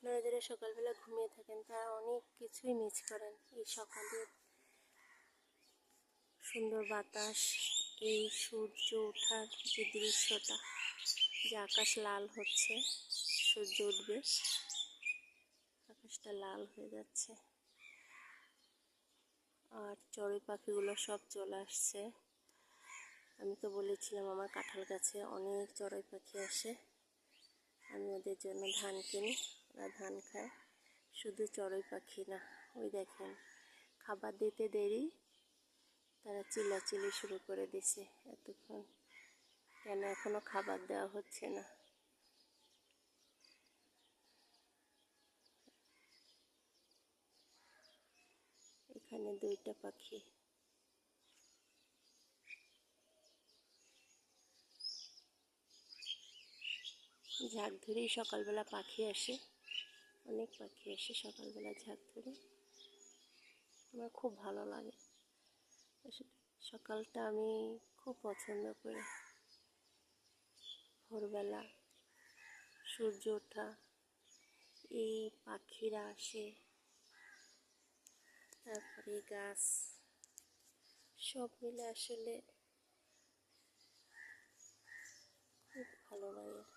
আপনারা যারা সকালবেলা ঘুমিয়ে থাকেন তারা অনেক কিছুই মিস করেন। এই সকালের সুন্দর বাতাস, এই সূর্য ওঠার যে দৃশ্যটা, যে আকাশ লাল হচ্ছে, সূর্য উঠবে, আকাশটা লাল হয়ে যাচ্ছে, আর চড়ুই পাখিগুলো সব চলে আসছে। আমি তো বলেছিলাম আমার কাঁঠাল গাছে অনেক চড়ুই পাখি আসে, আমি ওদের জন্য ধান কিনি, ওরা ধান খায়। শুধু চড়ুই পাখি না, ওই দেখেন খাবার দিতে দেরি, তারা চিল্লাচিল্লি শুরু করে দিছে এতক্ষণ, কেন এখনো খাবার দেওয়া হচ্ছে না। এখানে দুইটা পাখি, ঝাঁক ধরেই সকালবেলা পাখি আসে, অনেক পাখি আসে সকালবেলা ঝাঁক ধরে, আমার খুব ভালো লাগে। সকালটা আমি খুব পছন্দ করি। ভোরবেলা সূর্য ওঠা, এই পাখিরা আসে, তারপরে গাছ, সব মিলে আসলে খুব ভালো লাগে।